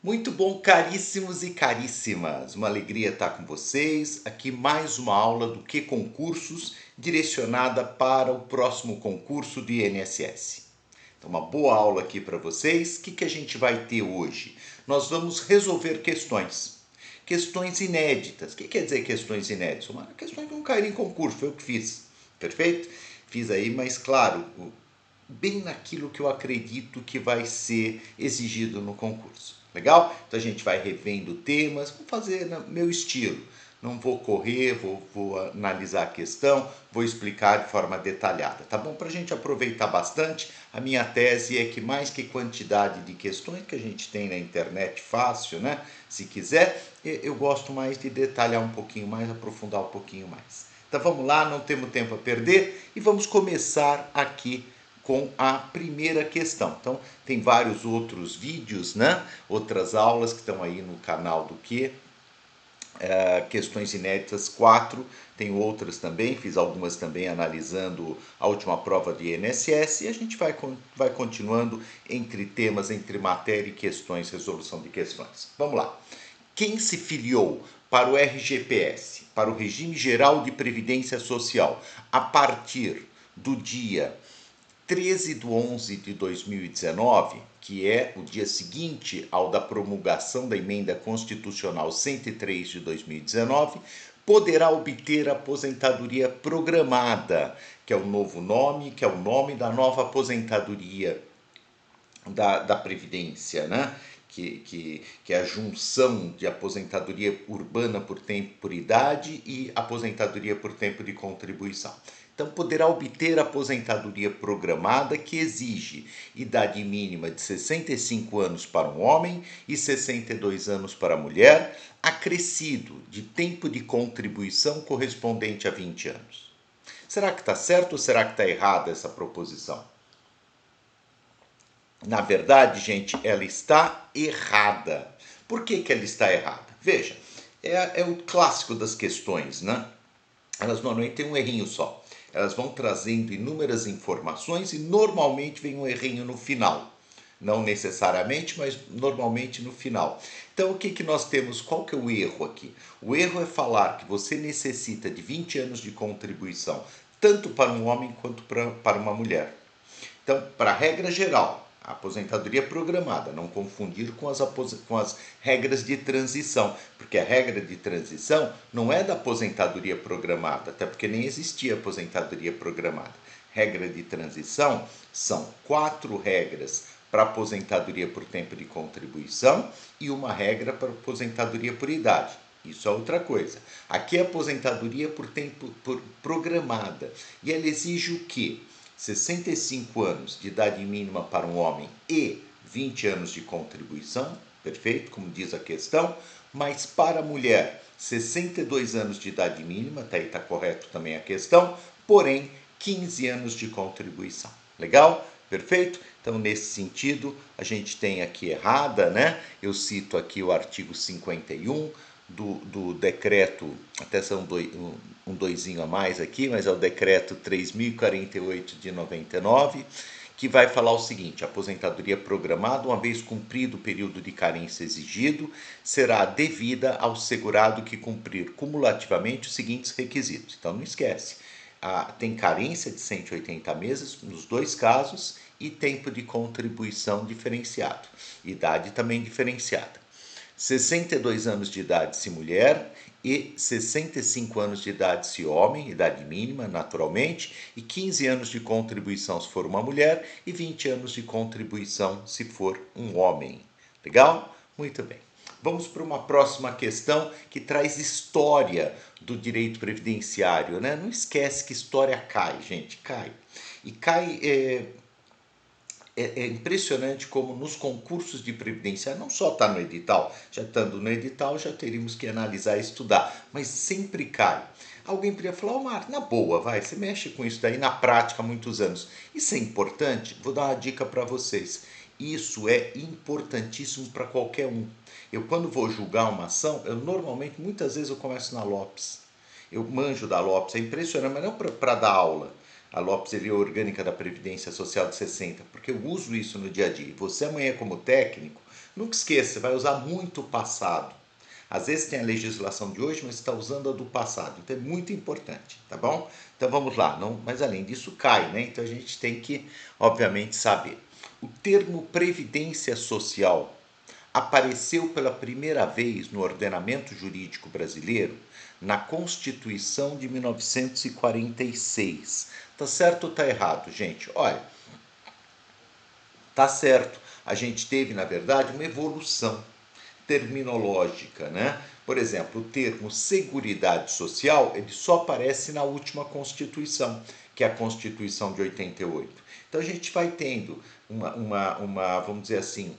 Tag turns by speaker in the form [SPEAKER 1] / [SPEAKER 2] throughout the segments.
[SPEAKER 1] Muito bom, caríssimos e caríssimas. Uma alegria estar com vocês. Aqui mais uma aula do Que Concursos, direcionada para o próximo concurso do INSS. Então, uma boa aula aqui para vocês. O que a gente vai ter hoje? Nós vamos resolver questões. Questões inéditas. O que quer dizer questões inéditas? Uma questão que não caiu em concurso, foi o que fiz. Perfeito? Fiz aí, mas claro, bem naquilo que eu acredito que vai ser exigido no concurso. Legal? Então a gente vai revendo temas, vou fazer no meu estilo. Não vou correr, vou analisar a questão, vou explicar de forma detalhada, tá bom? Para a gente aproveitar bastante, a minha tese é que mais que quantidade de questões que a gente tem na internet fácil, né? Se quiser, eu gosto mais de detalhar um pouquinho mais, aprofundar um pouquinho mais. Então vamos lá, não temos tempo a perder e vamos começar aqui com a primeira questão. Então, tem vários outros vídeos, né? Outras aulas que estão aí no canal do Que. Questões inéditas 4, tem outras também, fiz algumas também analisando a última prova de INSS e a gente vai continuando entre temas, entre matéria e questões, resolução de questões. Vamos lá. Quem se filiou para o RGPS, para o Regime Geral de Previdência Social, a partir do dia 13 de 11 de 2019, que é o dia seguinte ao da promulgação da Emenda Constitucional 103 de 2019, poderá obter aposentadoria programada, que é o novo nome, que é o nome da nova aposentadoria da Previdência, né? Que é a junção de aposentadoria urbana por tempo por idade e aposentadoria por tempo de contribuição. Então, poderá obter aposentadoria programada, que exige idade mínima de 65 anos para um homem e 62 anos para a mulher, acrescido de tempo de contribuição correspondente a 20 anos. Será que está certo ou será que está errada essa proposição? Na verdade, gente, ela está errada. Por que ela está errada? Veja, é o clássico das questões, né? Elas normalmente têm um errinho só. Elas vão trazendo inúmeras informações e normalmente vem um errinho no final. Não necessariamente, mas normalmente no final. Então, o que nós temos? Qual que é o erro aqui? O erro é falar que você necessita de 20 anos de contribuição, tanto para um homem quanto para uma mulher. Então, para a regra geral, a aposentadoria programada, não confundir com as regras de transição, porque a regra de transição não é da aposentadoria programada, até porque nem existia aposentadoria programada. Regra de transição são 4 regras para aposentadoria por tempo de contribuição e uma regra para aposentadoria por idade. Isso é outra coisa. Aqui é aposentadoria por tempo programada e ela exige o quê? 65 anos de idade mínima para um homem e 20 anos de contribuição, perfeito, como diz a questão, mas para a mulher, 62 anos de idade mínima, tá aí, está correto também a questão, porém 15 anos de contribuição. Legal? Perfeito? Então, nesse sentido, a gente tem aqui errada, né? Eu cito aqui o artigo 51 do decreto, até são um doisinho a mais aqui, mas é o decreto 3048 de 99, que vai falar o seguinte: a aposentadoria programada, uma vez cumprido o período de carência exigido, será devida ao segurado que cumprir cumulativamente os seguintes requisitos. Então não esquece, tem carência de 180 meses nos dois casos e tempo de contribuição diferenciado, idade também diferenciada. 62 anos de idade se mulher e 65 anos de idade se homem, idade mínima naturalmente, e 15 anos de contribuição se for uma mulher e 20 anos de contribuição se for um homem. Legal? Muito bem. Vamos para uma próxima questão que traz história do direito previdenciário, né? Não esquece que história cai, gente, cai. E cai é impressionante como nos concursos de previdência, não só está no edital, já estando no edital já teríamos que analisar e estudar, mas sempre cai. Alguém poderia falar, Marco, na boa, vai, você mexe com isso daí na prática há muitos anos. Isso é importante? Vou dar uma dica para vocês. Isso é importantíssimo para qualquer um. Eu quando vou julgar uma ação, eu normalmente, muitas vezes eu começo na Lopes. Eu manjo da Lopes, é impressionante, mas não para dar aula. a Lopes e Lei Orgânica da Previdência Social de 60, porque eu uso isso no dia a dia. E você amanhã como técnico, nunca esqueça, você vai usar muito o passado. Às vezes tem a legislação de hoje, mas está usando a do passado. Então é muito importante, tá bom? Então vamos lá, não, mas além disso cai, né? Então a gente tem que, obviamente, saber. O termo previdência social apareceu pela primeira vez no ordenamento jurídico brasileiro na Constituição de 1946. Tá certo ou tá errado, gente? Olha, tá certo. A gente teve, na verdade, uma evolução terminológica, né? Por exemplo, o termo Seguridade Social, ele só aparece na última Constituição, que é a Constituição de 88. Então a gente vai tendo vamos dizer assim,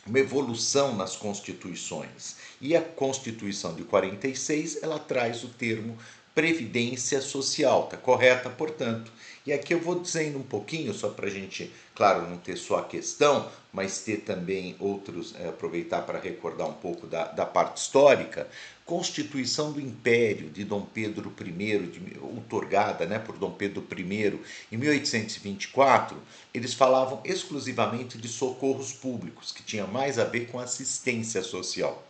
[SPEAKER 1] uma evolução nas constituições. E a Constituição de 46, ela traz o termo previdência social, tá correta, portanto. E aqui eu vou dizendo um pouquinho, só para a gente, claro, não ter só a questão, mas ter também outros, aproveitar para recordar um pouco da parte histórica. Constituição do Império de Dom Pedro I, outorgada, né, por Dom Pedro I em 1824, eles falavam exclusivamente de socorros públicos, que tinha mais a ver com assistência social.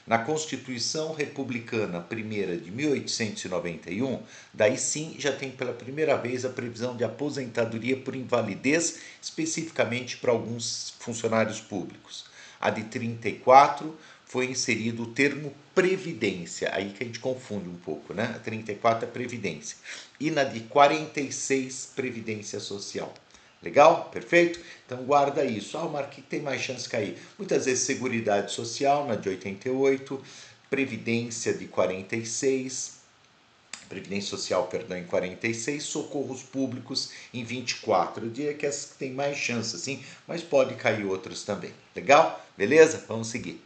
[SPEAKER 1] Na Constituição Republicana I de 1891, daí sim já tem pela primeira vez a previsão de aposentadoria por invalidez, especificamente para alguns funcionários públicos. A de 34 foi inserido o termo previdência, aí que a gente confunde um pouco, né? A 34 é previdência. E na de 46, previdência social. Legal? Perfeito? Então guarda isso. Ah, Marco, o que tem mais chance de cair? Muitas vezes Seguridade Social, na de 88, Previdência de 46, Previdência Social, perdão, em 46, Socorros Públicos em 24. Eu diria que essas que tem mais chance, assim, mas pode cair outras também. Legal? Beleza? Vamos seguir.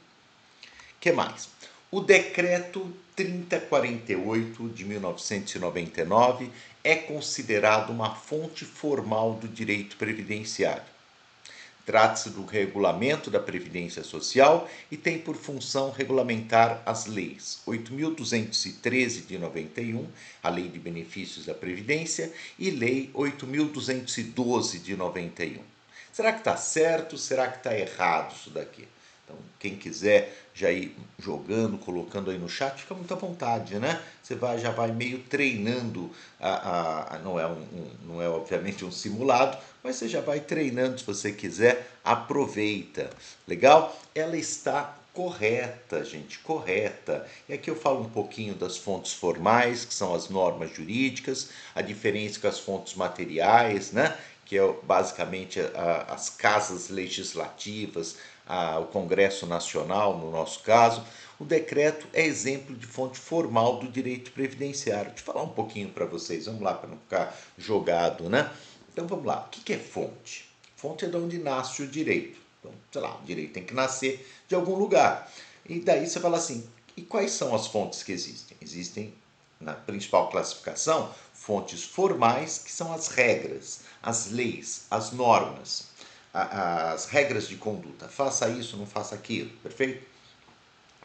[SPEAKER 1] O que mais? O Decreto 3048 de 1999 é considerado uma fonte formal do direito previdenciário. Trata-se do regulamento da Previdência Social e tem por função regulamentar as leis 8.213 de 91, a Lei de Benefícios da Previdência, e Lei 8.212 de 91. Será que está certo? Será que está errado isso daqui? Então, quem quiser já ir jogando, colocando aí no chat, fica muito à vontade, né? Você já vai meio treinando, não é obviamente um simulado, mas você já vai treinando se você quiser, aproveita. Legal? Ela está correta, gente, correta. E aqui eu falo um pouquinho das fontes formais, que são as normas jurídicas, a diferença com as fontes materiais, né? Que é basicamente as casas legislativas, o Congresso Nacional, no nosso caso. O decreto é exemplo de fonte formal do direito previdenciário. Deixa eu falar um pouquinho para vocês, vamos lá, para não ficar jogado, né? Então vamos lá, o que é fonte? Fonte é de onde nasce o direito. Então, sei lá, o direito tem que nascer de algum lugar. E daí você fala assim, e quais são as fontes que existem? Existem, na principal classificação, fontes formais, que são as regras, as leis, as normas, as regras de conduta. Faça isso, não faça aquilo, perfeito?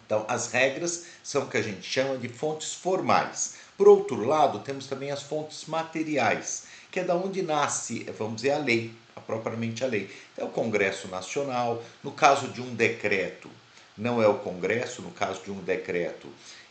[SPEAKER 1] Então, as regras são o que a gente chama de fontes formais. Por outro lado, temos também as fontes materiais, que é da onde nasce, vamos dizer, a lei, propriamente a lei. É o Congresso Nacional, no caso de um decreto, não é o Congresso, no caso de um decreto,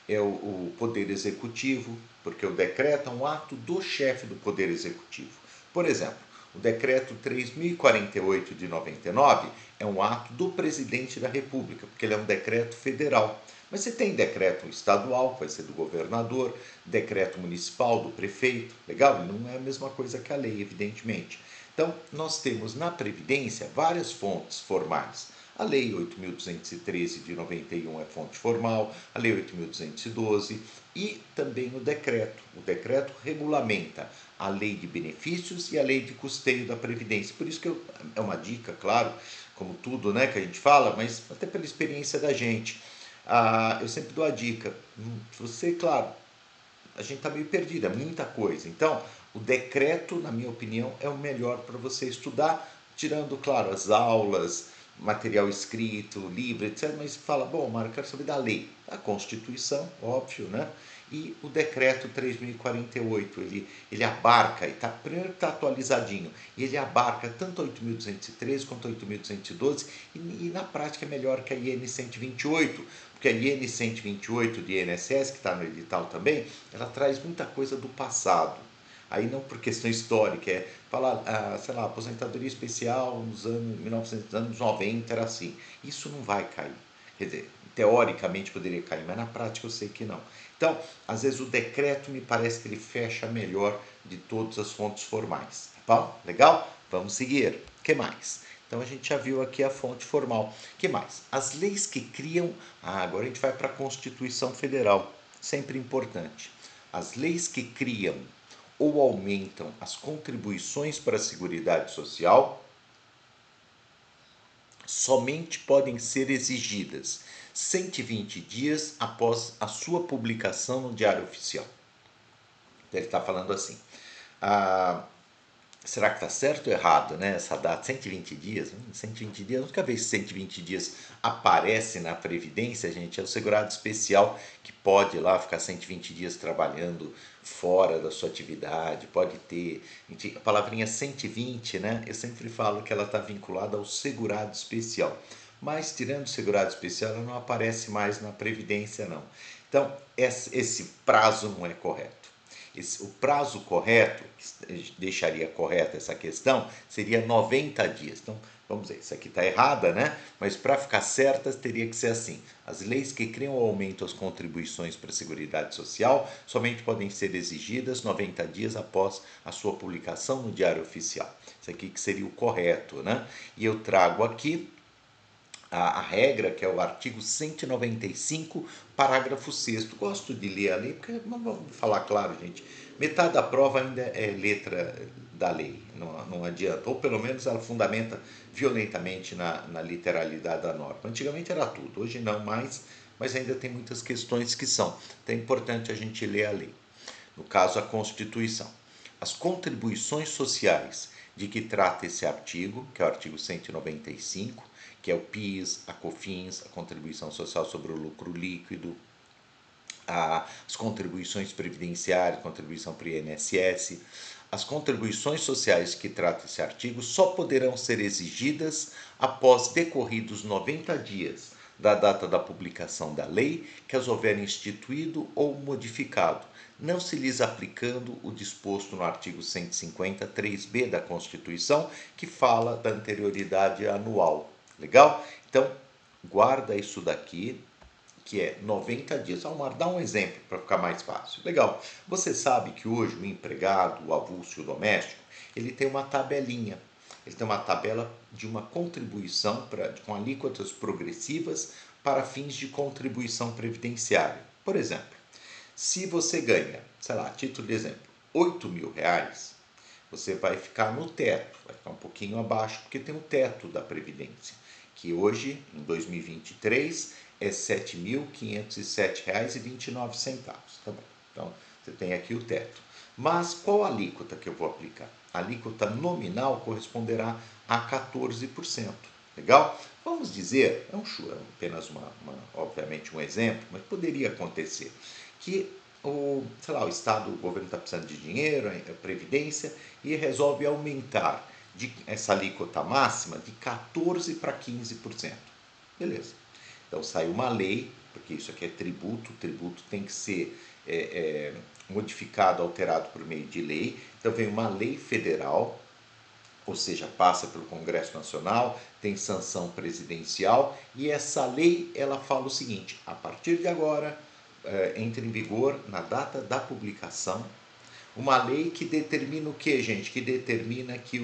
[SPEAKER 1] é o Poder Executivo, porque o decreto é um ato do chefe do Poder Executivo. Por exemplo, o decreto 3048 de 99 é um ato do presidente da República, porque ele é um decreto federal. Mas você tem decreto estadual, que vai ser do governador, decreto municipal do prefeito, legal? Não é a mesma coisa que a lei, evidentemente. Então, nós temos na Previdência várias fontes formais. A Lei 8.213 de 91 é fonte formal, a Lei 8.212 e também o decreto. O decreto regulamenta a Lei de Benefícios e a Lei de Custeio da Previdência. Por isso que é uma dica, claro, como tudo, né, que a gente fala, mas até pela experiência da gente. Eu sempre dou a dica. Se você, claro, a gente está meio perdido, é muita coisa. Então, o decreto, na minha opinião, é o melhor para você estudar, tirando, claro, as aulas, material escrito, livro, etc. Mas fala, bom, Mário, eu quero saber da lei. A Constituição, óbvio, né? e o decreto 3.048, ele abarca, primeiro está atualizadinho, e ele abarca tanto a 8.213 quanto a 8.212, e na prática é melhor que a IN 128, porque a IN 128 de INSS, que está no edital também, ela traz muita coisa do passado. Aí não por questão histórica, é falar, sei lá, aposentadoria especial nos anos 1990 era assim. Isso não vai cair. Quer dizer, teoricamente poderia cair, mas na prática eu sei que não. Então, às vezes o decreto me parece que ele fecha melhor de todas as fontes formais. Tá bom? Legal? Vamos seguir. O que mais? Então a gente já viu aqui a fonte formal. O que mais? As leis que criam. Agora a gente vai para a Constituição Federal. Sempre importante. As leis que criam ou aumentam as contribuições para a Seguridade Social somente podem ser exigidas 120 dias após a sua publicação no Diário Oficial. Ele está falando assim, será que está certo ou errado, né? Essa data, 120 dias, 120 dias, a única vez que 120 dias aparece na Previdência, gente, é o segurado especial que pode lá ficar 120 dias trabalhando fora da sua atividade, pode ter, a palavrinha 120, né? Eu sempre falo que ela está vinculada ao segurado especial, mas tirando o segurado especial, ela não aparece mais na Previdência, não. Então, esse prazo não é correto. O prazo correto, deixaria correta essa questão, seria 90 dias. Então, vamos ver, isso aqui está errada, né? Mas para ficar certa, teria que ser assim. As leis que criam ou aumentam as contribuições para a Seguridade Social somente podem ser exigidas 90 dias após a sua publicação no Diário Oficial. Isso aqui que seria o correto, né? E eu trago aqui a regra, que é o artigo 195, parágrafo 6º. Gosto de ler a lei, porque, vamos falar claro, gente, metade da prova ainda é letra da lei, não adianta, ou pelo menos ela fundamenta violentamente na literalidade da norma. Antigamente era tudo, hoje não mais, mas ainda tem muitas questões que são. Então é importante a gente ler a lei. No caso, a Constituição. As contribuições sociais de que trata esse artigo, que é o artigo 195, que é o PIS, a COFINS, a contribuição social sobre o lucro líquido, as contribuições previdenciárias, contribuição para o INSS. As contribuições sociais que trata esse artigo só poderão ser exigidas após decorridos 90 dias da data da publicação da lei que as houver instituído ou modificado, não se lhes aplicando o disposto no artigo 150, 3b da Constituição, que fala da anterioridade anual. Legal? Então, guarda isso daqui, que é 90 dias. Almar, dá um exemplo para ficar mais fácil. Legal. Você sabe que hoje o empregado, o avulso e o doméstico, ele tem uma tabelinha. Ele tem uma tabela de uma contribuição com alíquotas progressivas para fins de contribuição previdenciária. Por exemplo, se você ganha, sei lá, título de exemplo, R$ 8.000, você vai ficar no teto, vai ficar um pouquinho abaixo, porque tem o teto da Previdência, que hoje, em 2023, é R$ 7.507,29. Tá bom. Então, você tem aqui o teto. Mas qual a alíquota que eu vou aplicar? A alíquota nominal corresponderá a 14%. Legal? Vamos dizer, apenas obviamente um exemplo, mas poderia acontecer que o Estado, o governo está precisando de dinheiro, a Previdência, e resolve aumentar essa alíquota máxima de 14% para 15%. Beleza. Então sai uma lei, porque isso aqui é tributo, o tributo tem que ser modificado, alterado por meio de lei. Então vem uma lei federal, ou seja, passa pelo Congresso Nacional, tem sanção presidencial, e essa lei ela fala o seguinte: a partir de agora entra em vigor, na data da publicação, uma lei que determina o que, gente? Que determina que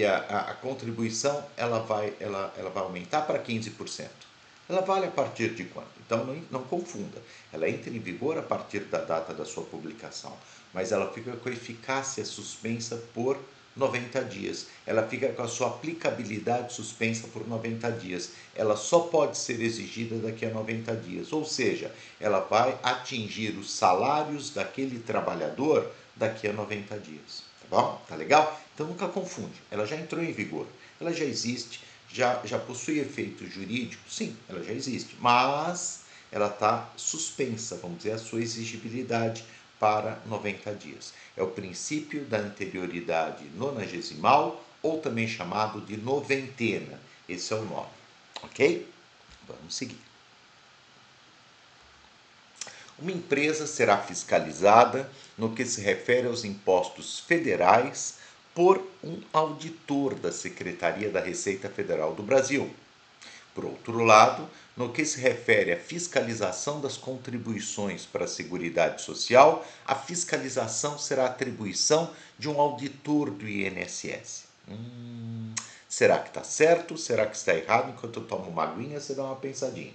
[SPEAKER 1] a contribuição ela vai aumentar para 15%. Ela vale a partir de quando? Então não confunda. Ela entra em vigor a partir da data da sua publicação, mas ela fica com eficácia suspensa por 90 dias. Ela fica com a sua aplicabilidade suspensa por 90 dias. Ela só pode ser exigida daqui a 90 dias. Ou seja, ela vai atingir os salários daquele trabalhador daqui a 90 dias. Tá bom? Tá legal? Então nunca confunde. Ela já entrou em vigor. Ela já existe. Já possui efeito jurídico? Sim, ela já existe. Mas ela está suspensa, vamos dizer, a sua exigibilidade para 90 dias. É o princípio da anterioridade nonagesimal, ou também chamado de noventena. Esse é o nome, ok? Vamos seguir. Uma empresa será fiscalizada no que se refere aos impostos federais por um auditor da Secretaria da Receita Federal do Brasil. Por outro lado, no que se refere à fiscalização das contribuições para a Seguridade Social, a fiscalização será atribuição de um auditor do INSS. Será que está certo? Será que está errado? Enquanto eu tomo uma aguinha, você dá uma pensadinha.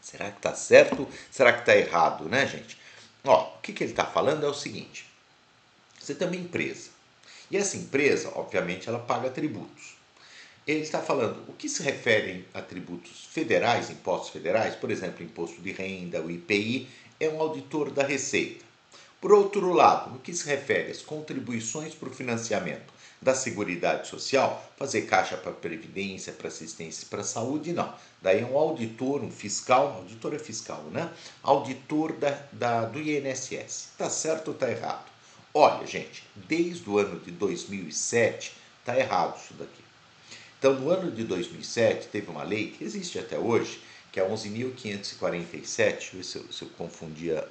[SPEAKER 1] Será que está certo? Será que está errado, né, gente? Ó, o que ele está falando é o seguinte. Você tem uma empresa. E essa empresa, obviamente, ela paga tributos. Ele está falando o que se refere a tributos federais, impostos federais, por exemplo, imposto de renda, o IPI, é um auditor da Receita. Por outro lado, no que se refere às contribuições para o financiamento da Seguridade Social, fazer caixa para previdência, para assistência, para saúde, não. Daí é um auditor, um fiscal, auditor é fiscal, né? Auditor do INSS. Está certo ou está errado? Olha, gente, desde o ano de 2007, está errado isso daqui. Então, no ano de 2007, teve uma lei que existe até hoje, que é 11.547, deixa eu ver se eu confundia,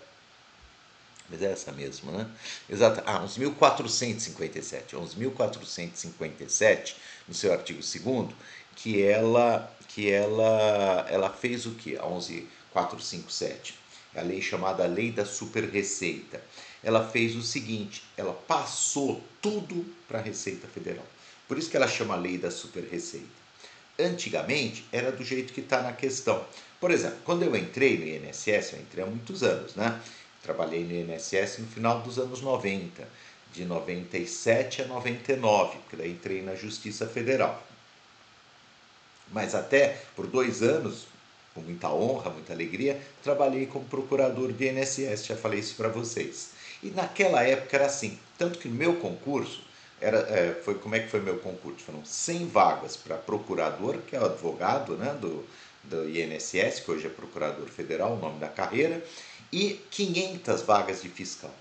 [SPEAKER 1] mas é essa mesmo, né? Exato. 11.457, 11.457, no seu artigo 2º, ela fez o quê? A 11.457, a lei chamada Lei da Super-Receita. Ela fez o seguinte, ela passou tudo para a Receita Federal. Por isso que ela chama Lei da Super-Receita. Antigamente era do jeito que está na questão. Por exemplo, quando eu entrei no INSS, eu entrei há muitos anos, né? Trabalhei no INSS no final dos anos 90, de 97 a 99, porque daí entrei na Justiça Federal. Mas até por 2 anos, com muita honra, muita alegria, trabalhei como procurador do INSS, já falei isso para vocês. E naquela época era assim, tanto que no meu concurso, como é que foi meu concurso? Foram 100 vagas para procurador, que é o advogado, né, do INSS, que hoje é procurador federal, o nome da carreira, e 500 vagas de fiscal.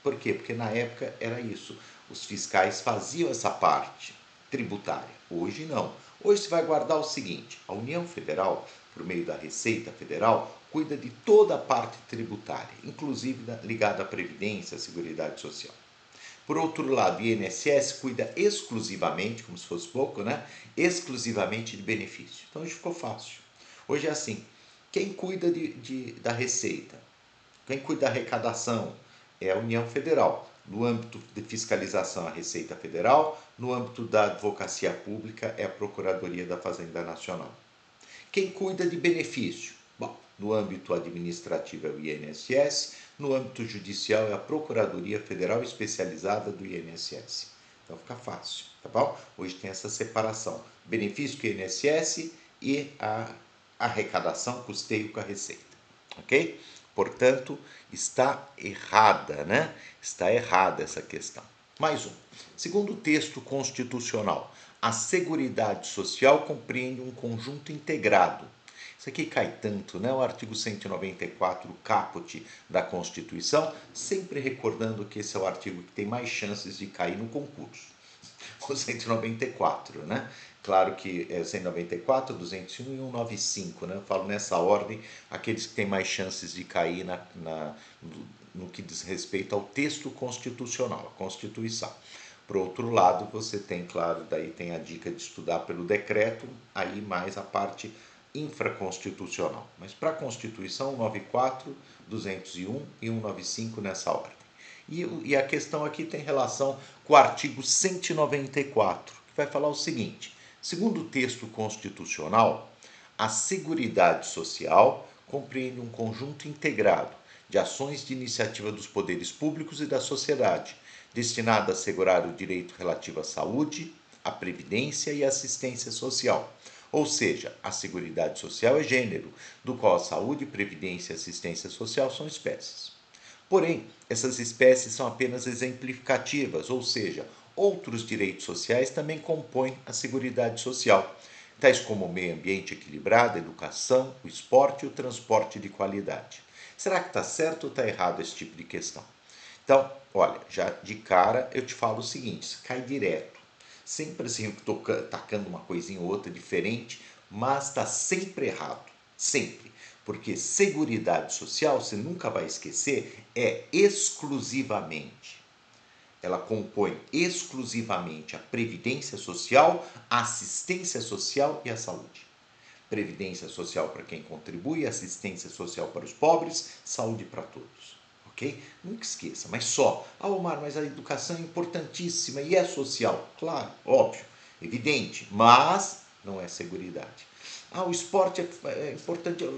[SPEAKER 1] Por quê? Porque na época era isso, os fiscais faziam essa parte tributária. Hoje não. Hoje você vai guardar o seguinte, a União Federal, por meio da Receita Federal, cuida de toda a parte tributária, inclusive ligada à Previdência, à Seguridade Social. Por outro lado, o INSS cuida exclusivamente, como se fosse pouco, né? Exclusivamente de benefício. Então hoje ficou fácil. Hoje é assim, quem cuida da Receita, quem cuida da arrecadação é a União Federal. No âmbito de fiscalização, a Receita Federal. No âmbito da advocacia pública, é a Procuradoria da Fazenda Nacional. Quem cuida de benefício? Bom, no âmbito administrativo é o INSS, no âmbito judicial é a Procuradoria Federal Especializada do INSS. Então fica fácil, tá bom? Hoje tem essa separação. Benefício com o INSS e a arrecadação, custeio com a Receita. Ok? Portanto, está errada, né? Está errada essa questão. Mais um. Segundo o texto constitucional, a Seguridade Social compreende um conjunto integrado. Isso aqui cai tanto, né? O artigo 194, caput da Constituição, sempre recordando que esse é o artigo que tem mais chances de cair no concurso. O 194, né? Claro que é 194, 201 e 195, né? Eu falo nessa ordem, aqueles que têm mais chances de cair no que diz respeito ao texto constitucional, a Constituição. Por outro lado, você tem, claro, daí tem a dica de estudar pelo decreto, aí mais a parte infraconstitucional. Mas para a Constituição, 194, 201 e 195 nessa ordem. E a questão aqui tem relação com o artigo 194, que vai falar o seguinte: segundo o texto constitucional, a Seguridade Social compreende um conjunto integrado de ações de iniciativa dos poderes públicos e da sociedade, destinada a assegurar o direito relativo à saúde, à previdência e à assistência social. Ou seja, a Seguridade Social é gênero, do qual a saúde, previdência e assistência social são espécies. Porém, essas espécies são apenas exemplificativas, ou seja, outros direitos sociais também compõem a Seguridade Social. tais como o meio ambiente equilibrado, a educação, o esporte e o transporte de qualidade. Será que está certo ou está errado esse tipo de questão? Então, olha, já de cara eu te falo o seguinte, cai direto. Sempre assim, tacando uma coisinha ou outra diferente, mas está sempre errado. Sempre. Porque Seguridade Social, você nunca vai esquecer, é exclusivamente. Ela compõe exclusivamente a Previdência Social, a Assistência Social e a Saúde. Previdência Social para quem contribui, assistência social para os pobres, saúde para todos. Ok? Nunca esqueça, mas só. Ah, Omar, mas a educação é importantíssima e é social. Claro, óbvio, evidente, mas não é seguridade. Ah, o esporte é importante.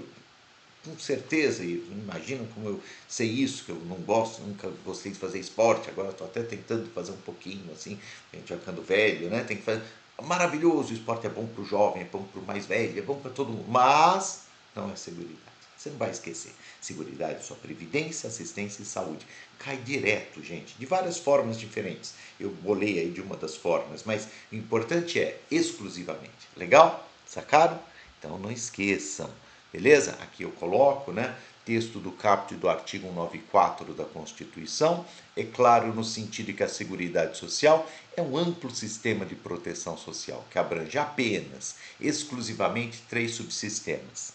[SPEAKER 1] Com certeza, e imaginam como eu sei isso, que eu não gosto, nunca gostei de fazer esporte, agora estou até tentando fazer um pouquinho, assim, a gente vai ficando velho, né? Tem que fazer. Maravilhoso, o esporte é bom para o jovem, é bom para o mais velho, é bom para todo mundo, mas não é seguridade. Você não vai esquecer. Seguridade, sua previdência, assistência e saúde. Cai direto, gente, de várias formas diferentes. Eu bolei aí de uma das formas, mas o importante é exclusivamente. Legal? Sacaram? Então não esqueçam. Beleza? Aqui eu coloco, né? Texto do caput do artigo 194 da Constituição, é claro no sentido de que a Seguridade Social é um amplo sistema de proteção social que abrange apenas, exclusivamente, três subsistemas.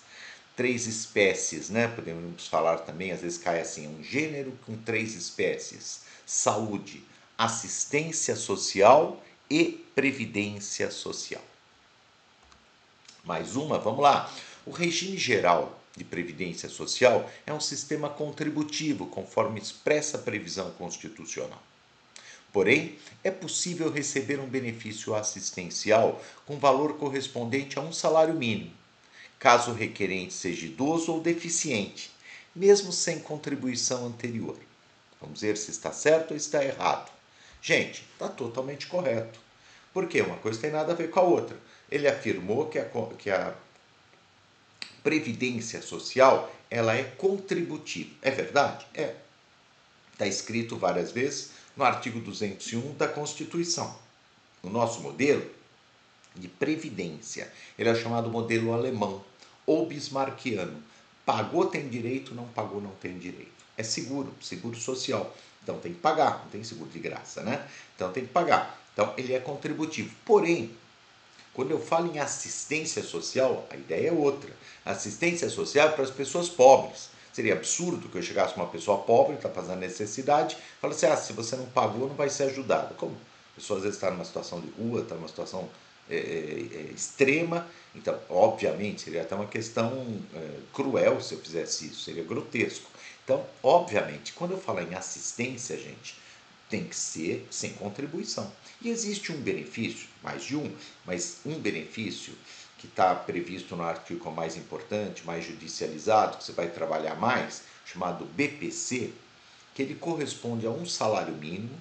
[SPEAKER 1] Três espécies, né? Podemos falar também, às vezes cai assim, um gênero com três espécies: saúde, assistência social e previdência social. Mais uma, vamos lá. O regime geral de previdência social é um sistema contributivo, conforme expressa a previsão constitucional. Porém, é possível receber um benefício assistencial com valor correspondente a um salário mínimo, caso o requerente seja idoso ou deficiente, mesmo sem contribuição anterior. Vamos ver se está certo ou está errado. Gente, está totalmente correto. Porque uma coisa tem nada a ver com a outra. Ele afirmou que a previdência social ela é contributiva. É verdade? É. Está escrito várias vezes no artigo 201 da Constituição. O nosso modelo de previdência, ele é chamado modelo alemão ou bismarckiano. Pagou tem direito, não pagou não tem direito. É seguro, seguro social. Então tem que pagar, não tem seguro de graça, né? Então tem que pagar. Então ele é contributivo. Porém, quando eu falo em assistência social, a ideia é outra. Assistência social é para as pessoas pobres. Seria absurdo que eu chegasse uma pessoa pobre, está fazendo necessidade, e falasse, se você não pagou, não vai ser ajudado. Como? A pessoa às vezes está numa situação de rua, está numa situação extrema, então, obviamente, seria até uma questão cruel se eu fizesse isso, seria grotesco. Então, obviamente, quando eu falo em assistência, gente, tem que ser sem contribuição. E existe um benefício, mais de um, mas um benefício que está previsto no artigo mais importante, mais judicializado, que você vai trabalhar mais, chamado BPC, que ele corresponde a um salário mínimo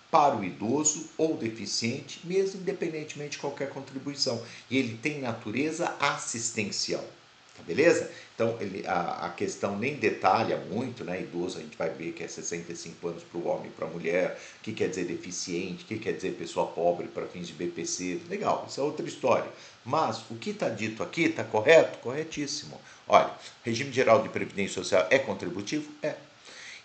[SPEAKER 1] para o idoso ou deficiente, mesmo independentemente de qualquer contribuição. E ele tem natureza assistencial. Tá beleza? Então a questão nem detalha muito, né? Idoso a gente vai ver que é 65 anos para o homem e para a mulher, o que quer dizer deficiente, o que quer dizer pessoa pobre para fins de BPC. Legal, isso é outra história. Mas o que está dito aqui está correto? Corretíssimo. Olha, regime geral de previdência social é contributivo? É.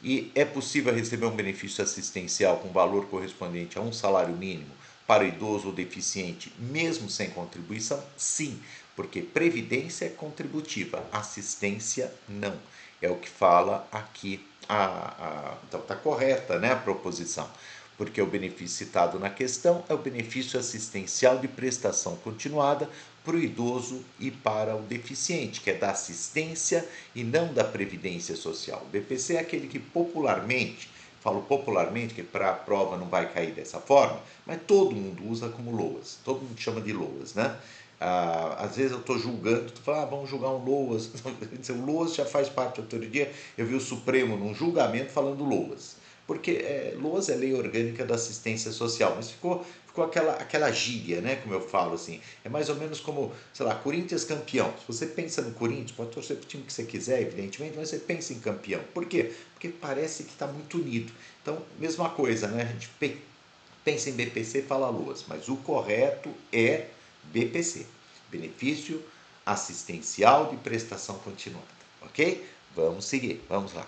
[SPEAKER 1] E é possível receber um benefício assistencial com valor correspondente a um salário mínimo para o idoso ou deficiente, mesmo sem contribuição? Sim, porque previdência é contributiva, assistência não. É o que fala aqui. Então está correta, né, a proposição, porque o benefício citado na questão é o benefício assistencial de prestação continuada para o idoso e para o deficiente, que é da assistência e não da previdência social. O BPC é aquele que popularmente, falo popularmente, que para a prova não vai cair dessa forma, mas todo mundo usa como LOAS, todo mundo chama de LOAS, né? Às vezes eu estou julgando, tu fala, vamos julgar um LOAS. O LOAS já faz parte. Outro dia eu vi o Supremo num julgamento falando LOAS. Porque LOAS é Lei Orgânica da Assistência Social, mas ficou aquela gíria, né, como eu falo assim. É mais ou menos como, sei lá, Corinthians campeão. Se você pensa no Corinthians, pode torcer para o time que você quiser, evidentemente, mas você pensa em campeão. Por quê? Porque parece que está muito unido. Então, mesma coisa, né? A gente pensa em BPC e fala LOAS, mas o correto é BPC. benefício assistencial de prestação continuada, ok? Vamos seguir, vamos lá.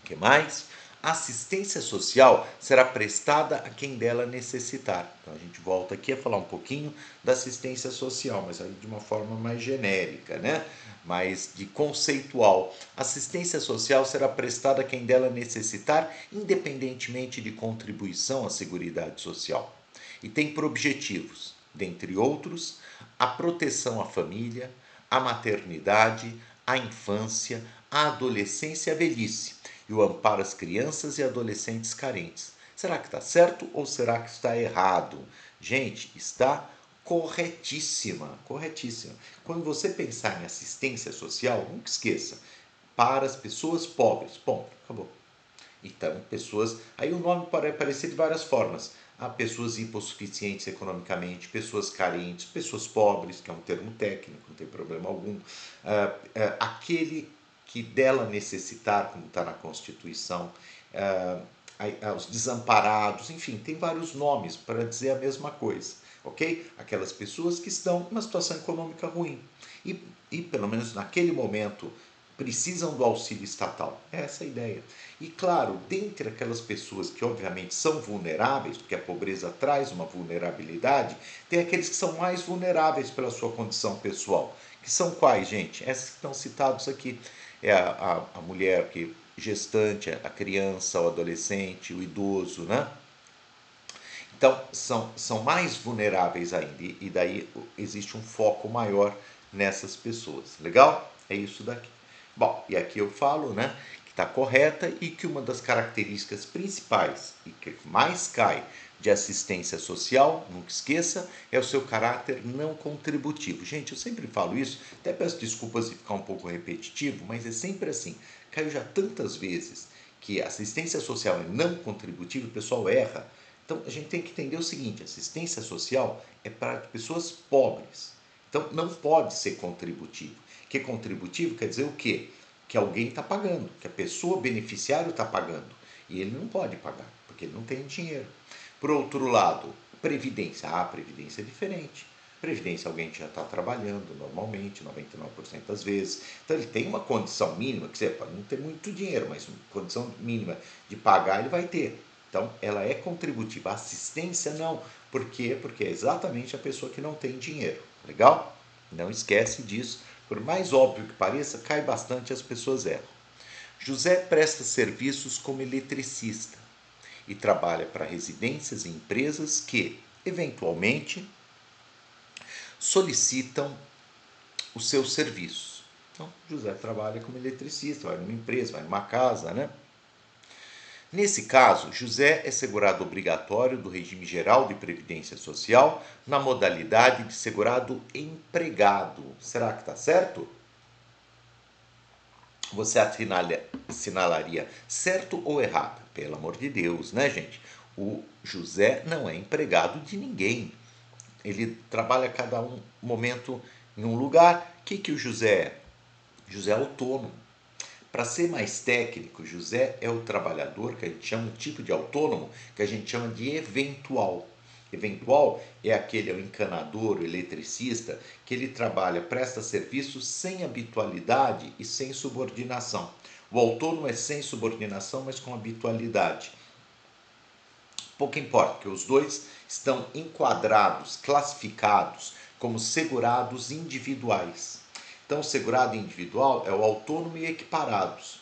[SPEAKER 1] O que mais? A assistência social será prestada a quem dela necessitar. Então a gente volta aqui a falar um pouquinho da assistência social, mas aí de uma forma mais genérica, né? Mais de conceitual. Assistência social será prestada a quem dela necessitar, independentemente de contribuição à Seguridade Social. E tem por objetivos, dentre outros, a proteção à família, à maternidade, à infância, à adolescência e à velhice, e o amparo às crianças e adolescentes carentes. Será que está certo ou será que está errado? Gente, está corretíssima, corretíssima. Quando você pensar em assistência social, nunca esqueça, para as pessoas pobres, ponto, acabou. Então, pessoas, aí o nome pode aparecer de várias formas. Há pessoas hipossuficientes economicamente, pessoas carentes, pessoas pobres, que é um termo técnico, não tem problema algum. Aquele que dela necessitar, como está na Constituição, os desamparados, enfim, tem vários nomes para dizer a mesma coisa, ok? Aquelas pessoas que estão numa situação econômica ruim e pelo menos naquele momento, precisam do auxílio estatal. Essa é a ideia. E claro, dentre aquelas pessoas que obviamente são vulneráveis, porque a pobreza traz uma vulnerabilidade, tem aqueles que são mais vulneráveis pela sua condição pessoal. Que são quais, gente? Essas que estão citados aqui. É a mulher que gestante, a criança, o adolescente, o idoso, né? Então, são mais vulneráveis ainda, e daí existe um foco maior nessas pessoas. Legal? É isso daqui. Bom, e aqui eu falo, né, que está correta e que uma das características principais e que mais cai de assistência social, nunca esqueça, é o seu caráter não contributivo. Gente, eu sempre falo isso, até peço desculpas de ficar um pouco repetitivo, mas é sempre assim. Caiu já tantas vezes que assistência social é não contributiva, o pessoal erra. Então, a gente tem que entender o seguinte, assistência social é para pessoas pobres. Então, não pode ser contributivo. Que contributivo quer dizer o quê? Que alguém está pagando, que a pessoa beneficiário está pagando. E ele não pode pagar, porque ele não tem dinheiro. Por outro lado, previdência. A previdência é diferente. Previdência, alguém que já está trabalhando normalmente, 99% das vezes. Então, ele tem uma condição mínima, que você pode não ter muito dinheiro, mas uma condição mínima de pagar ele vai ter. Então, ela é contributiva. A assistência, não. Por quê? Porque é exatamente a pessoa que não tem dinheiro. Legal? Não esquece disso. Por mais óbvio que pareça, cai bastante, as pessoas erram. José presta serviços como eletricista e trabalha para residências e empresas que, eventualmente, solicitam os seus serviços. Então, José trabalha como eletricista, vai numa empresa, vai numa casa, né? Nesse caso, José é segurado obrigatório do regime geral de previdência social na modalidade de segurado empregado. Será que está certo? Você assinalaria certo ou errado? Pelo amor de Deus, né, gente? O José não é empregado de ninguém. Ele trabalha cada momento em um lugar. O que o José é? José é autônomo. Para ser mais técnico, José é o trabalhador que a gente chama, um tipo de autônomo, que a gente chama de eventual. Eventual é aquele, é o encanador, o eletricista, que ele trabalha, presta serviço sem habitualidade e sem subordinação. O autônomo é sem subordinação, mas com habitualidade. Pouco importa, porque os dois estão enquadrados, classificados como segurados individuais. Então, o segurado individual é o autônomo e equiparados,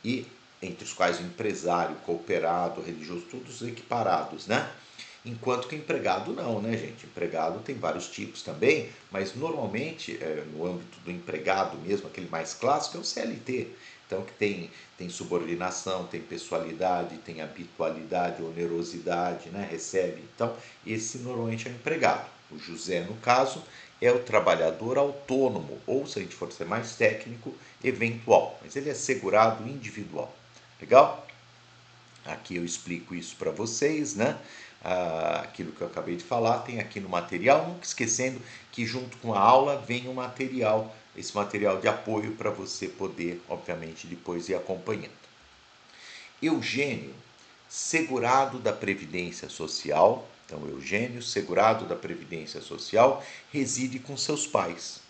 [SPEAKER 1] e entre os quais o empresário, o cooperado, o religioso, todos equiparados, né? Enquanto que empregado não, né, gente? Empregado tem vários tipos também, mas normalmente, no âmbito do empregado mesmo, aquele mais clássico, é o CLT. Então, que tem subordinação, tem pessoalidade, tem habitualidade, onerosidade, né? Recebe. Então, esse normalmente é o empregado. O José, no caso, é o trabalhador autônomo, ou, se a gente for ser mais técnico, eventual. Mas ele é segurado individual. Legal? Aqui eu explico isso para vocês, né? Aquilo que eu acabei de falar tem aqui no material, nunca esquecendo que junto com a aula vem um material, esse material de apoio para você poder, obviamente, depois ir acompanhando. Eugênio, segurado da Previdência Social, Então, o Eugênio, segurado da Previdência Social, reside com seus pais.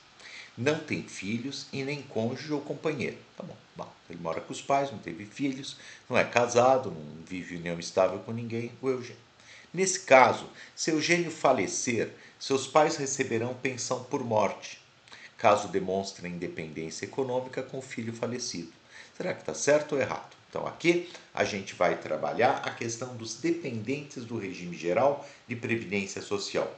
[SPEAKER 1] Não tem filhos e nem cônjuge ou companheiro. Tá bom, ele mora com os pais, não teve filhos, não é casado, não vive união estável com ninguém, o Eugênio. Nesse caso, se Eugênio falecer, seus pais receberão pensão por morte, caso demonstrem independência econômica com o filho falecido. Será que está certo ou errado? Então, aqui a gente vai trabalhar a questão dos dependentes do regime geral de previdência social,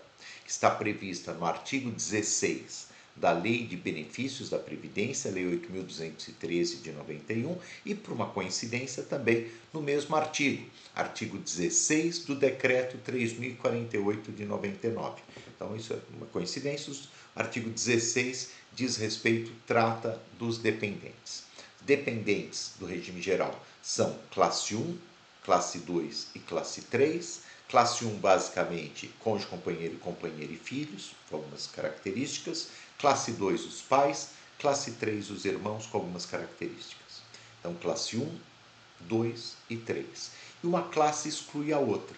[SPEAKER 1] que está prevista no artigo 16 da Lei de Benefícios da Previdência, Lei 8.213 de 91, e por uma coincidência também no mesmo artigo, artigo 16 do Decreto 3.048 de 99. Então, isso é uma coincidência, o artigo 16 diz respeito, trata dos dependentes. Dependentes do regime geral são classe 1, classe 2 e classe 3. Classe 1, basicamente, cônjuge, companheiro e filhos, com algumas características. Classe 2, os pais. Classe 3, os irmãos, com algumas características. Então, classe 1, 2 e 3. E uma classe exclui a outra.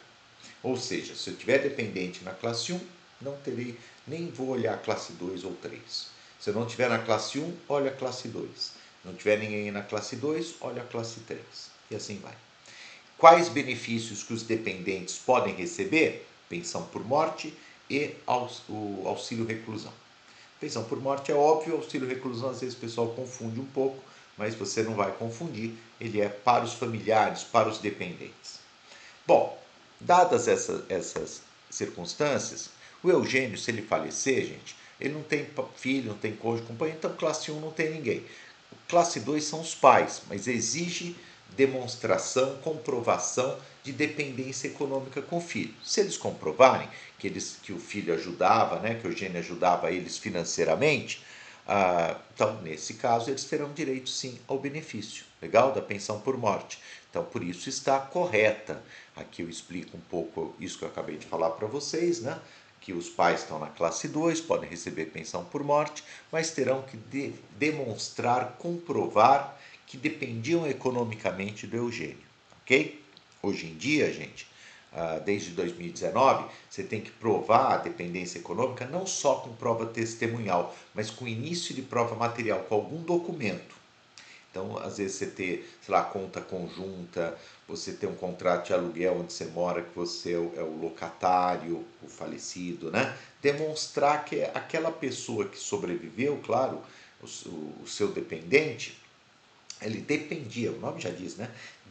[SPEAKER 1] Ou seja, se eu tiver dependente na classe 1, não terei, nem vou olhar a classe 2 ou 3. Se eu não tiver na classe 1, olha a classe 2. Se não tiver ninguém na classe 2, olha a classe 3. E assim vai. Quais benefícios que os dependentes podem receber? Pensão por morte e o auxílio reclusão. Pensão por morte é óbvio, auxílio reclusão às vezes o pessoal confunde um pouco, mas você não vai confundir, ele é para os familiares, para os dependentes. Bom, dadas essas circunstâncias, o Eugênio, se ele falecer, gente, ele não tem filho, não tem cônjuge, companheiro, então classe 1 não tem ninguém. Classe 2 são os pais, mas exige demonstração, comprovação de dependência econômica com o filho. Se eles comprovarem que o filho ajudava, que o Eugênio ajudava eles financeiramente, então, nesse caso, eles terão direito, sim, ao benefício, legal? Da pensão por morte. Então, por isso está correta. Aqui eu explico um pouco isso que eu acabei de falar para vocês, que os pais estão na classe 2, podem receber pensão por morte, mas terão que demonstrar, comprovar que dependiam economicamente do Eugênio, ok? Hoje em dia, gente, desde 2019, você tem que provar a dependência econômica não só com prova testemunhal, mas com início de prova material, com algum documento. Então, às vezes você ter, sei lá, conta conjunta, você ter um contrato de aluguel onde você mora, que você é o locatário, o falecido, Demonstrar que aquela pessoa que sobreviveu, claro, o seu dependente, ele dependia, o nome já diz,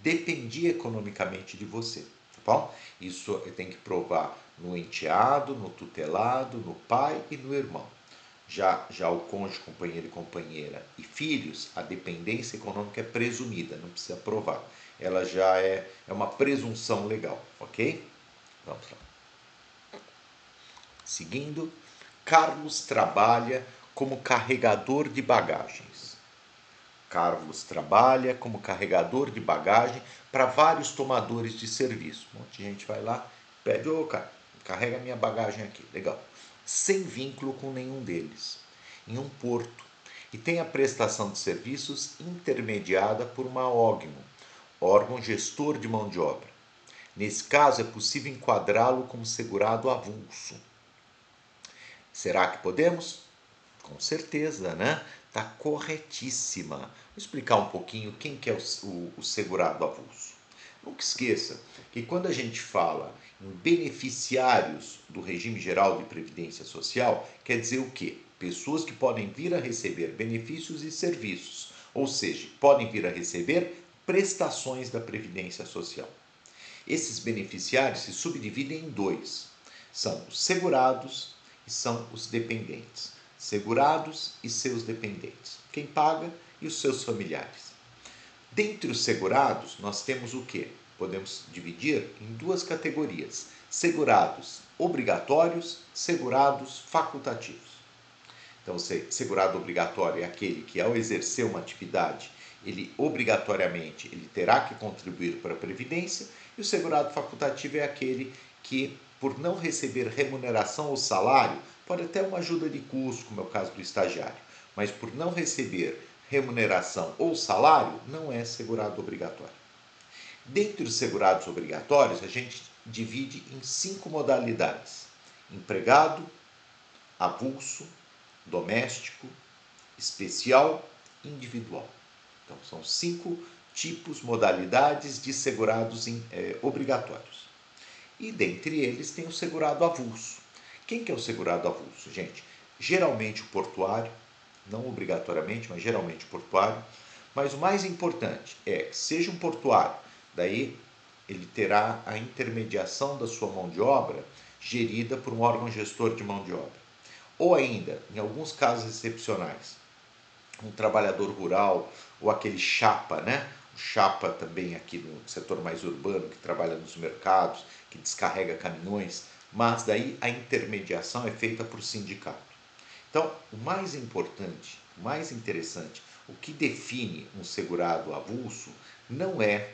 [SPEAKER 1] dependia economicamente de você, tá bom? Isso tem que provar no enteado, no tutelado, no pai e no irmão. Já o cônjuge, companheiro e companheira e filhos, a dependência econômica é presumida, não precisa provar. Ela já é uma presunção legal, ok? Vamos lá. Seguindo, Carlos trabalha como carregador de bagagens. Carlos trabalha como carregador de bagagem para vários tomadores de serviço. Um monte de gente vai lá, pede, cara, carrega minha bagagem aqui, legal. Sem vínculo com nenhum deles, em um porto, e tem a prestação de serviços intermediada por uma OGMO, órgão gestor de mão de obra. Nesse caso, é possível enquadrá-lo como segurado avulso. Será que podemos? Com certeza, Está corretíssima. Vou explicar um pouquinho quem que é o segurado avulso. Nunca esqueça que quando a gente fala em beneficiários do regime geral de previdência social, quer dizer o quê? Pessoas que podem vir a receber benefícios e serviços, ou seja, podem vir a receber prestações da previdência social. Esses beneficiários se subdividem em dois. São os segurados e são os dependentes. Segurados e seus dependentes. Quem paga e os seus familiares. Dentre os segurados, nós temos o quê? Podemos dividir em duas categorias. Segurados obrigatórios, segurados facultativos. Então, segurado obrigatório é aquele que, ao exercer uma atividade, ele obrigatoriamente terá que contribuir para a Previdência, e o segurado facultativo é aquele que, por não receber remuneração ou salário, pode até uma ajuda de custo, como é o caso do estagiário, mas por não receber remuneração ou salário, não é segurado obrigatório. Dentre os segurados obrigatórios, a gente divide em 5 modalidades: empregado, avulso, doméstico, especial, individual. Então, são 5 tipos, modalidades de segurados obrigatórios. E dentre eles tem o segurado avulso. Quem que é o segurado avulso, gente? Geralmente o portuário, não obrigatoriamente, mas geralmente o portuário. Mas o mais importante é que seja um portuário, daí ele terá a intermediação da sua mão de obra gerida por um órgão gestor de mão de obra. Ou ainda, em alguns casos excepcionais, um trabalhador rural ou aquele chapa, né? O chapa também aqui no setor mais urbano, que trabalha nos mercados, que descarrega caminhões, mas daí a intermediação é feita por sindicato. Então, o mais importante, o mais interessante, o que define um segurado avulso não é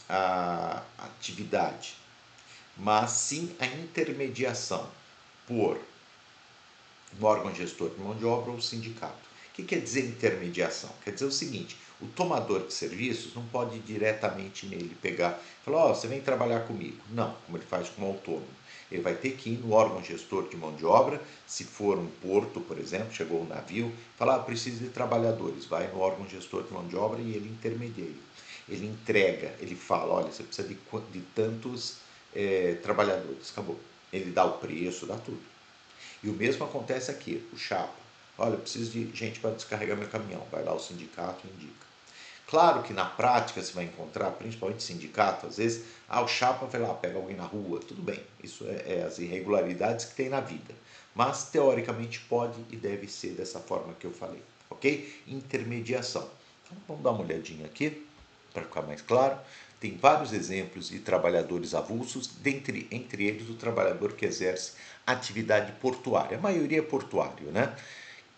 [SPEAKER 1] a atividade, mas sim a intermediação por um órgão gestor de mão de obra ou sindicato. O que quer dizer intermediação? Quer dizer o seguinte: o tomador de serviços não pode ir diretamente nele pegar e falar: você vem trabalhar comigo. Não, como ele faz com o autônomo. Ele vai ter que ir no órgão gestor de mão de obra, se for um porto, por exemplo, chegou um navio, falar: preciso de trabalhadores. Vai no órgão gestor de mão de obra e ele intermedia. Ele entrega, ele fala: olha, você precisa de tantos trabalhadores. Acabou. Ele dá o preço, dá tudo. E o mesmo acontece aqui, o chapa. Olha, eu preciso de gente para descarregar meu caminhão. Vai lá o sindicato e indica. Claro que na prática você vai encontrar, principalmente sindicato, às vezes, o chapa vai lá, pega alguém na rua, tudo bem, isso é as irregularidades que tem na vida. Mas, teoricamente, pode e deve ser dessa forma que eu falei, ok? Intermediação. Então, vamos dar uma olhadinha aqui, para ficar mais claro. Tem vários exemplos de trabalhadores avulsos, entre eles o trabalhador que exerce atividade portuária. A maioria é portuário, né?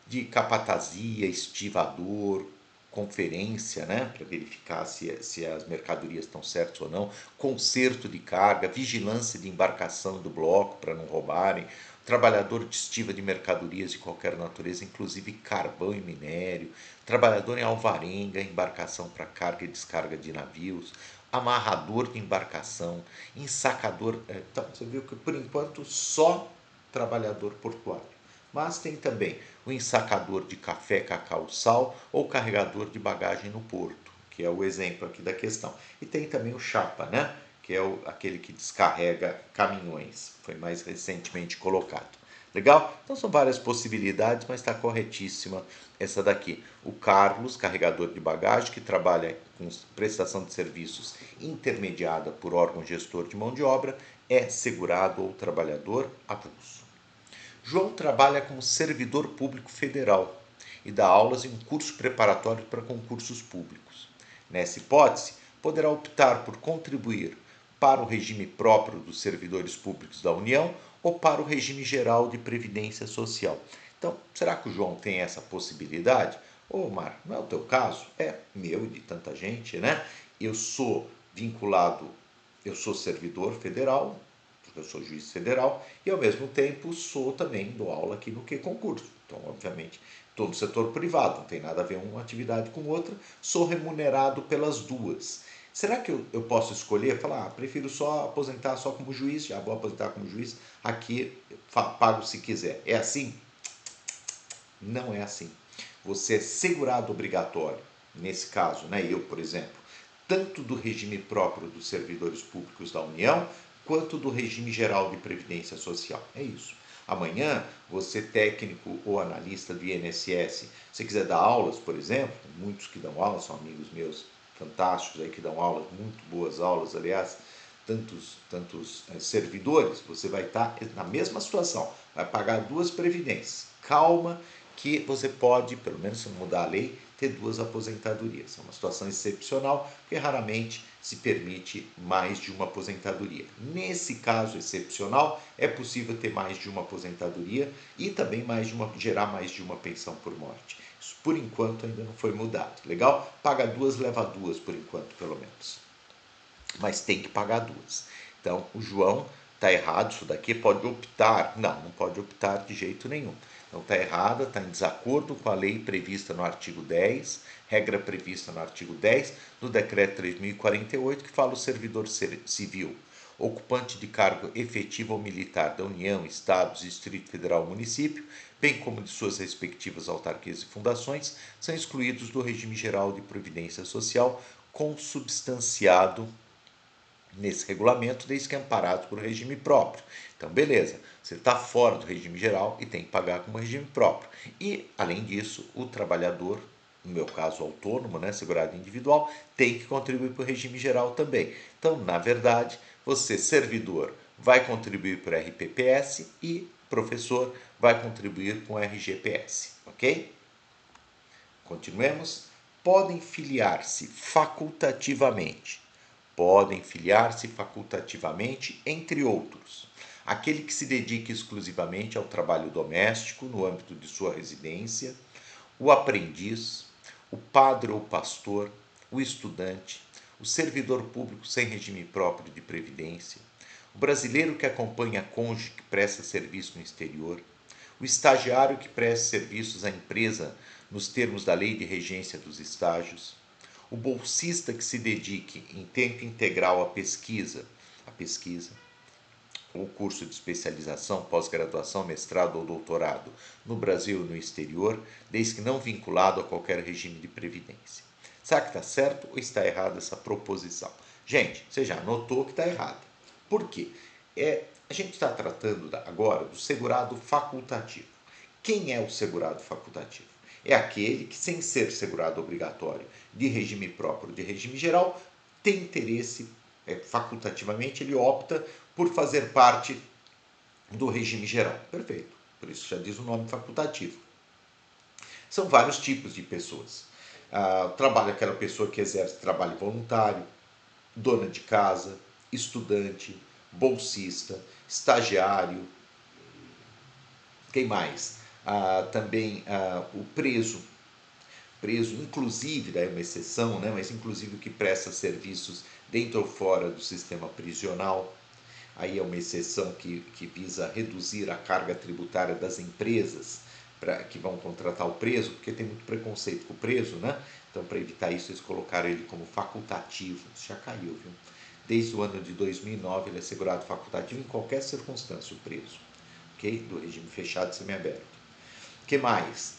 [SPEAKER 1] De capatazia, estivador, conferência, né, para verificar se as mercadorias estão certas ou não, conserto de carga, vigilância de embarcação do bloco para não roubarem, trabalhador de estiva de mercadorias de qualquer natureza, inclusive carvão e minério, trabalhador em alvarenga, embarcação para carga e descarga de navios, amarrador de embarcação, ensacador. Então, você viu que por enquanto só trabalhador portuário. Mas tem também o ensacador de café, cacau, sal ou carregador de bagagem no porto, que é o exemplo aqui da questão. E tem também o chapa, né? Que é aquele que descarrega caminhões, foi mais recentemente colocado. Legal? Então são várias possibilidades, mas está corretíssima essa daqui. O Carlos, carregador de bagagem, que trabalha com prestação de serviços intermediada por órgão gestor de mão de obra, é segurado ou trabalhador avulso. João trabalha como servidor público federal e dá aulas em um curso preparatório para concursos públicos. Nessa hipótese, poderá optar por contribuir para o regime próprio dos servidores públicos da União ou para o regime geral de previdência social. Então, será que o João tem essa possibilidade? Ô, Mar, não é o teu caso? É meu e de tanta gente, né? Eu sou vinculado, eu sou servidor federal, porque eu sou juiz federal, e ao mesmo tempo sou também, dou aula aqui no que concurso. Então, obviamente, todo o setor privado, não tem nada a ver uma atividade com outra, sou remunerado pelas duas. Será que eu posso escolher, falar, prefiro só aposentar só como juiz, já vou aposentar como juiz, aqui pago se quiser. É assim? Não é assim. Você é segurado obrigatório, nesse caso, né, eu, por exemplo, tanto do regime próprio dos servidores públicos da União, quanto do regime geral de previdência social. É isso. Amanhã, você técnico ou analista do INSS, se quiser dar aulas, por exemplo, muitos que dão aulas, são amigos meus fantásticos aí que dão aulas, muito boas aulas, aliás, tantos servidores, você vai estar na mesma situação, vai pagar duas previdências. Calma, que você pode, pelo menos se não mudar a lei, ter duas aposentadorias. É uma situação excepcional, porque raramente se permite mais de uma aposentadoria. Nesse caso excepcional, é possível ter mais de uma aposentadoria e também gerar mais de uma pensão por morte. Isso, por enquanto, ainda não foi mudado. Legal? Paga duas, leva duas, por enquanto, pelo menos. Mas tem que pagar duas. Então, o João está errado, isso daqui pode optar. Não pode optar de jeito nenhum. Então está errada, está em desacordo com a lei prevista no artigo 10, regra prevista no artigo 10 do decreto 3048, que fala o servidor civil ocupante de cargo efetivo ou militar da União, Estados, Distrito Federal ou município, bem como de suas respectivas autarquias e fundações, são excluídos do regime geral de previdência social consubstanciado nesse regulamento, desde que amparados por regime próprio. Então, beleza, você está fora do regime geral e tem que pagar como regime próprio. E, além disso, o trabalhador, no meu caso autônomo, né, segurado individual, tem que contribuir para o regime geral também. Então, na verdade, você, servidor, vai contribuir para o RPPS e professor vai contribuir com o RGPS, ok? Continuemos. Podem filiar-se facultativamente. Podem filiar-se facultativamente, entre outros, aquele que se dedique exclusivamente ao trabalho doméstico no âmbito de sua residência, o aprendiz, o padre ou pastor, o estudante, o servidor público sem regime próprio de previdência, o brasileiro que acompanha cônjuge que presta serviço no exterior, o estagiário que presta serviços à empresa nos termos da Lei de Regência dos Estágios, o bolsista que se dedique em tempo integral à pesquisa, ou curso de especialização, pós-graduação, mestrado ou doutorado no Brasil ou no exterior, desde que não vinculado a qualquer regime de previdência. Será que está certo ou está errada essa proposição? Gente, você já notou que está errado. Por quê? A gente está tratando agora do segurado facultativo. Quem é o segurado facultativo? É aquele que, sem ser segurado obrigatório de regime próprio, de regime geral, tem interesse, facultativamente, ele opta por fazer parte do regime geral. Perfeito. Por isso já diz o nome facultativo. São vários tipos de pessoas. Trabalha aquela pessoa que exerce trabalho voluntário, dona de casa, estudante, bolsista, estagiário. Quem mais? Também o preso. Preso, inclusive, daí é uma exceção, né? Mas inclusive o que presta serviços dentro ou fora do sistema prisional. Aí é uma exceção que visa reduzir a carga tributária das empresas que vão contratar o preso, porque tem muito preconceito com o preso, né? Então, para evitar isso, eles colocaram ele como facultativo. Isso já caiu, viu? Desde o ano de 2009, ele é segurado facultativo em qualquer circunstância, o preso, ok? Do regime fechado e semiaberto. O que mais?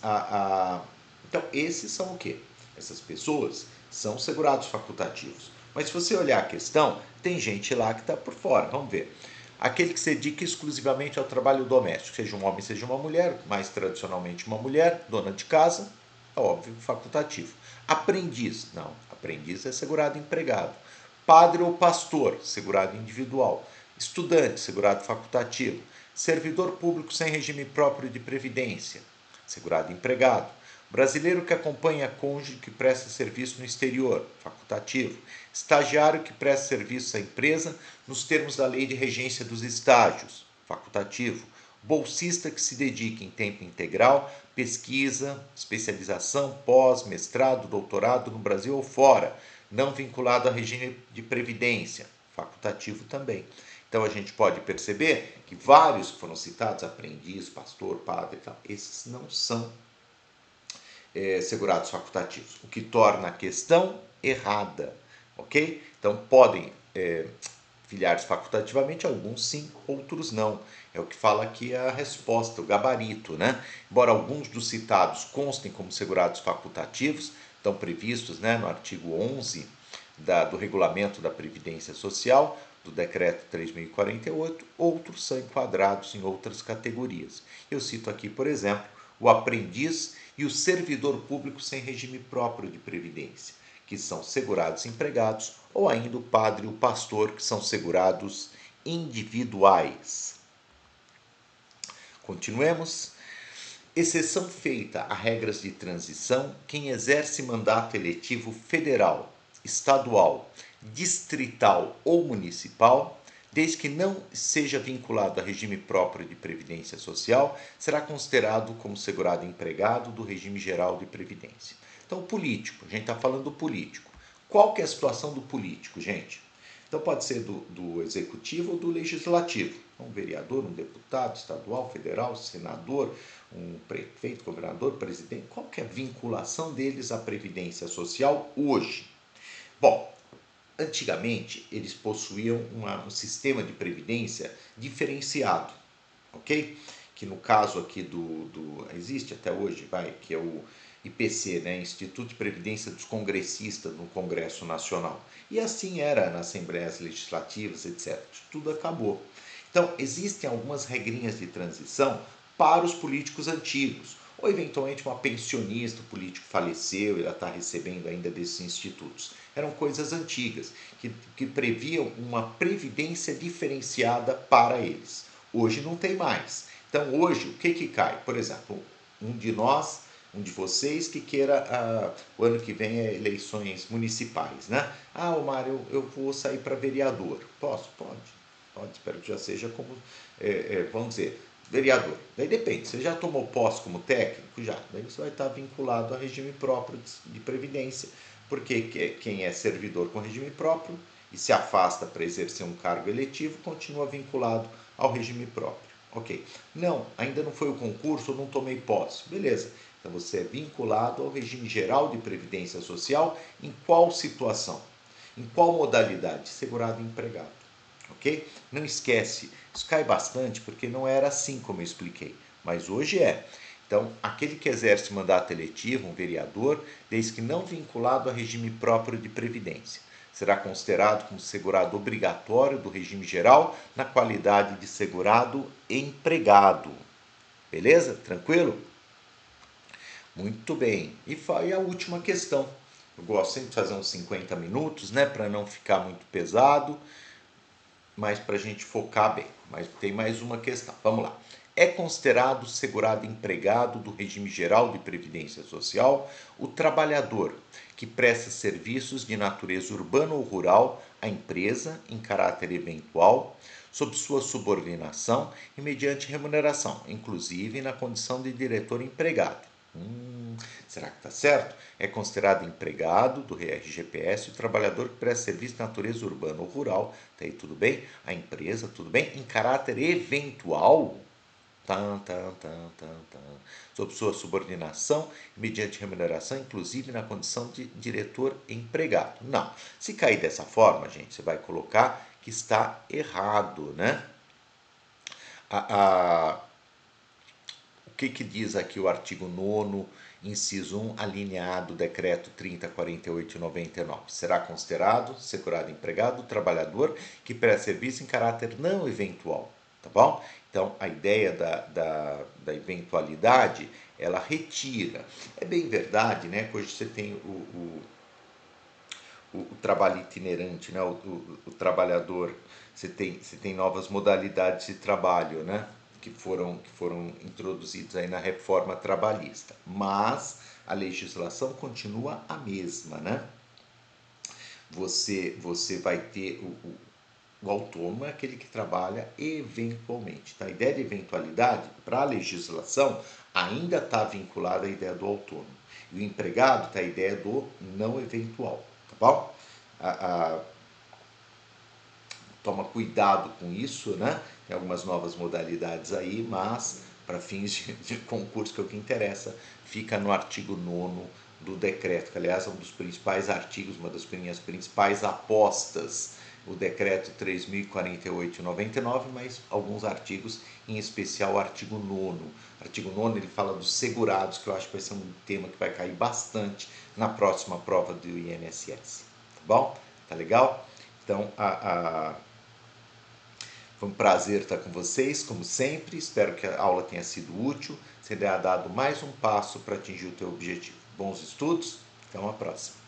[SPEAKER 1] Então, esses são o quê? Essas pessoas são segurados facultativos. Mas se você olhar a questão, tem gente lá que está por fora. Vamos ver. Aquele que se dedica exclusivamente ao trabalho doméstico, seja um homem, seja uma mulher, mais tradicionalmente uma mulher, dona de casa, é óbvio, facultativo. Aprendiz, não. Aprendiz é segurado empregado. Padre ou pastor, segurado individual. Estudante, segurado facultativo. Servidor público sem regime próprio de previdência, segurado empregado. Brasileiro que acompanha cônjuge que presta serviço no exterior, facultativo. Estagiário que presta serviço à empresa nos termos da Lei de Regência dos Estágios, facultativo. Bolsista que se dedica em tempo integral, pesquisa, especialização, pós, mestrado, doutorado no Brasil ou fora, não vinculado a regime de previdência, facultativo também. Então a gente pode perceber que vários que foram citados, aprendiz, pastor, padre, esses não são segurados facultativos, o que torna a questão errada, ok? Então podem filiar-se facultativamente, alguns sim, outros não. É o que fala aqui a resposta, o gabarito, né? Embora alguns dos citados constem como segurados facultativos, estão previstos, né, no artigo 11 do Regulamento da Previdência Social, do Decreto 3.048, outros são enquadrados em outras categorias. Eu cito aqui, por exemplo, o aprendiz e o servidor público sem regime próprio de previdência, que são segurados empregados, ou ainda o padre e o pastor, que são segurados individuais. Continuemos. Exceção feita a regras de transição quem exerce mandato eletivo federal, estadual, distrital ou municipal, desde que não seja vinculado a regime próprio de previdência social, será considerado como segurado empregado do regime geral de previdência. Então, o político, a gente está falando do político. Qual que é a situação do político, gente? Então, pode ser do executivo ou do legislativo. Um vereador, um deputado estadual, federal, senador, um prefeito, governador, presidente. Qual que é a vinculação deles à previdência social hoje? Bom, Antigamente, eles possuíam um sistema de previdência diferenciado, ok? Que no caso aqui existe até hoje, que é o IPC, né? Instituto de Previdência dos Congressistas no Congresso Nacional. E assim era nas Assembleias Legislativas, etc. Tudo acabou. Então, existem algumas regrinhas de transição para os políticos antigos, ou eventualmente uma pensionista, o político faleceu e ela está recebendo ainda desses institutos. Eram coisas antigas, que previam uma previdência diferenciada para eles. Hoje não tem mais. Então hoje, o que cai? Por exemplo, um de nós, um de vocês que queira, o ano que vem é eleições municipais, né? Mário, eu vou sair para vereador. Posso? Pode, espero que já seja como, vamos dizer, vereador. Daí depende, você já tomou posse como técnico? Já. Daí você vai estar vinculado a regime próprio de previdência, porque quem é servidor com regime próprio e se afasta para exercer um cargo eletivo, continua vinculado ao regime próprio. Ok. Não, ainda não foi o concurso, eu não tomei posse. Beleza. Então você é vinculado ao regime geral de previdência social em qual situação? Em qual modalidade? Segurado empregado. Ok? Não esquece, isso cai bastante porque não era assim como eu expliquei, mas hoje é. Então, aquele que exerce mandato eletivo, um vereador, desde que não vinculado a regime próprio de previdência, será considerado como segurado obrigatório do regime geral na qualidade de segurado empregado. Beleza? Tranquilo? Muito bem. E a última questão. Eu gosto sempre de fazer uns 50 minutos, né, para não ficar muito pesado, mas para a gente focar bem. Mas tem mais uma questão. Vamos lá. É considerado segurado empregado do regime geral de previdência social o trabalhador que presta serviços de natureza urbana ou rural à empresa em caráter eventual, sob sua subordinação e mediante remuneração, inclusive na condição de diretor empregado. Será que está certo? É considerado empregado do RGPS o trabalhador que presta serviço de natureza urbana ou rural, tá aí tudo bem? A empresa, tudo bem? Em caráter eventual, sob sua subordinação, mediante remuneração, inclusive na condição de diretor empregado. Não. Se cair dessa forma, gente, você vai colocar que está errado, né? O que diz aqui o artigo 9º, inciso 1, alineado, decreto 3048/99? Será considerado segurado empregado o trabalhador que presta serviço em caráter não eventual, tá bom? Então, a ideia da eventualidade, ela retira. É bem verdade, né, que hoje você tem o trabalho itinerante, né, o trabalhador, você tem novas modalidades de trabalho, né, que foram introduzidos aí na reforma trabalhista, mas a legislação continua a mesma, né? Você vai ter o autônomo é aquele que trabalha eventualmente. Então, a ideia de eventualidade para a legislação ainda está vinculada à ideia do autônomo. E o empregado está a ideia do não eventual, tá bom? Toma cuidado com isso, né? Tem algumas novas modalidades aí, mas para fins de concurso, que é o que interessa, fica no artigo 9º do decreto, que aliás é um dos principais artigos, uma das minhas principais apostas, o decreto 3048/99, mas alguns artigos, em especial o artigo 9º. O artigo 9º ele fala dos segurados, que eu acho que vai ser um tema que vai cair bastante na próxima prova do INSS. Tá bom? Tá legal? Então, foi um prazer estar com vocês, como sempre. Espero que a aula tenha sido útil, você tenha dado mais um passo para atingir o teu objetivo. Bons estudos, até uma próxima.